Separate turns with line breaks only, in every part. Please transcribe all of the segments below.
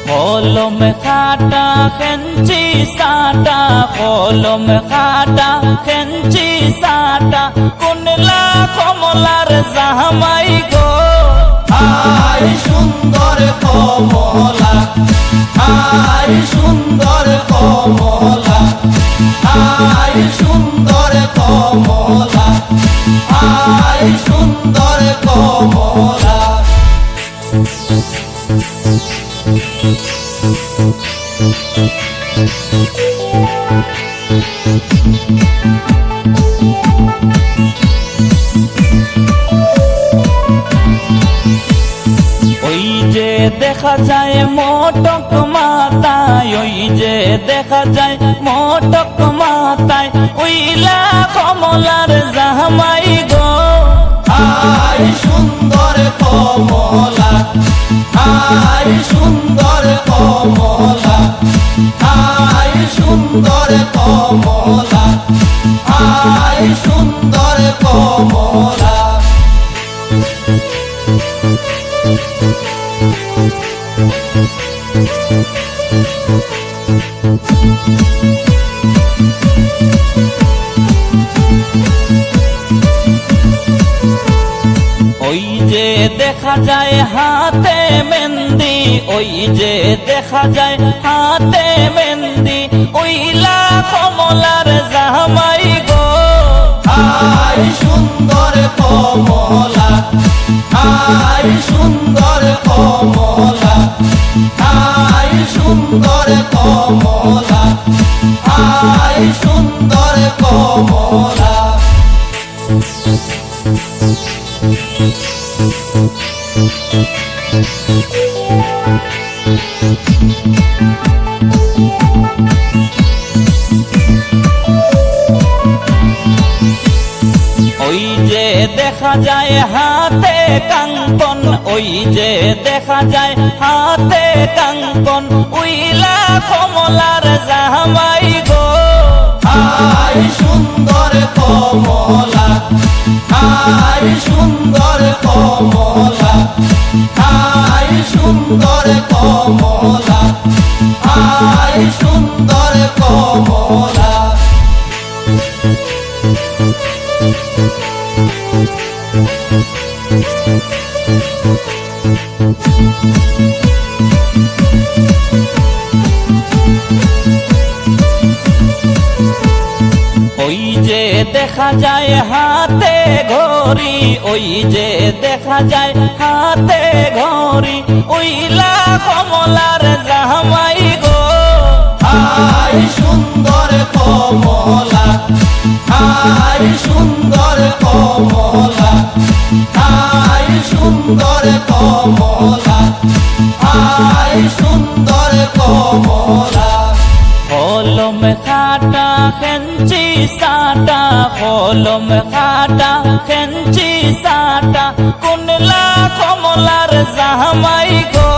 কলম খাটা খেঞ্চি সাটা, কলম খাটা খেঞ্চি সাটা, কুনলা কমলার জামাই গো।
হায় সুন্দর কমলা, হায় সুন্দর কমলা, হায় সুন্দর কমলা, হায় সুন্দর কমলা।
ওই যে দেখা যায় মোটক মাথায়, ওই যে দেখা যায় মোটক মাথায়, ওইলা কমলার জামাই গো।
হায় সুন্দর কমলা, হায় সুন্দর কমলা, হায় সুন্দর কমলা, হায় সুন্দর কমলা।
ওই যে দেখা যায় হাতে মেহেন্দি, ওই যে দেখা যায় হাতে মেহেন্দি, ওইলা কমলার জামাই গো।
হায় সুন্দর কমলা, হায় সুন্দর কমলা, হায় সুন্দর কমলা, হায় সুন্দর কমলা।
ওই যে দেখা যায় হাতে কাঙ্কন, ওই যে দেখা যায় হাতে কাঙ্কন, উইলা কমলার জামাই গো।
হায় সুন্দর কমলা, হায় সুন্দর কমলা, হায় সুন্দর কমলা, হায় সুন্দর কমলা।
ওই যে দেখা যায় হাতে ঘড়ি, ওই যে দেখা যায় হাতে ঘড়ি, ওইলা কমলার জামাই গো।
হায় সুন্দর কমলা, হায় সুন্দর কমলা, হায় সুন্দর কমলা, হায় সুন্দর কমলা।
কলম খাটা খেঞ্চি সাটা, কলম খাটা খেঞ্চি সাটা, কুনলা কমলার জামাই গো।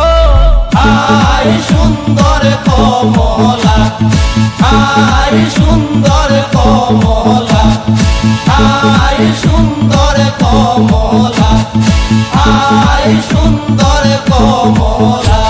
হায় সুন্দর কমলা, হায় সুন্দর কমলা, হায় সুন্দর কমলা, হায় সুন্দর কমলা।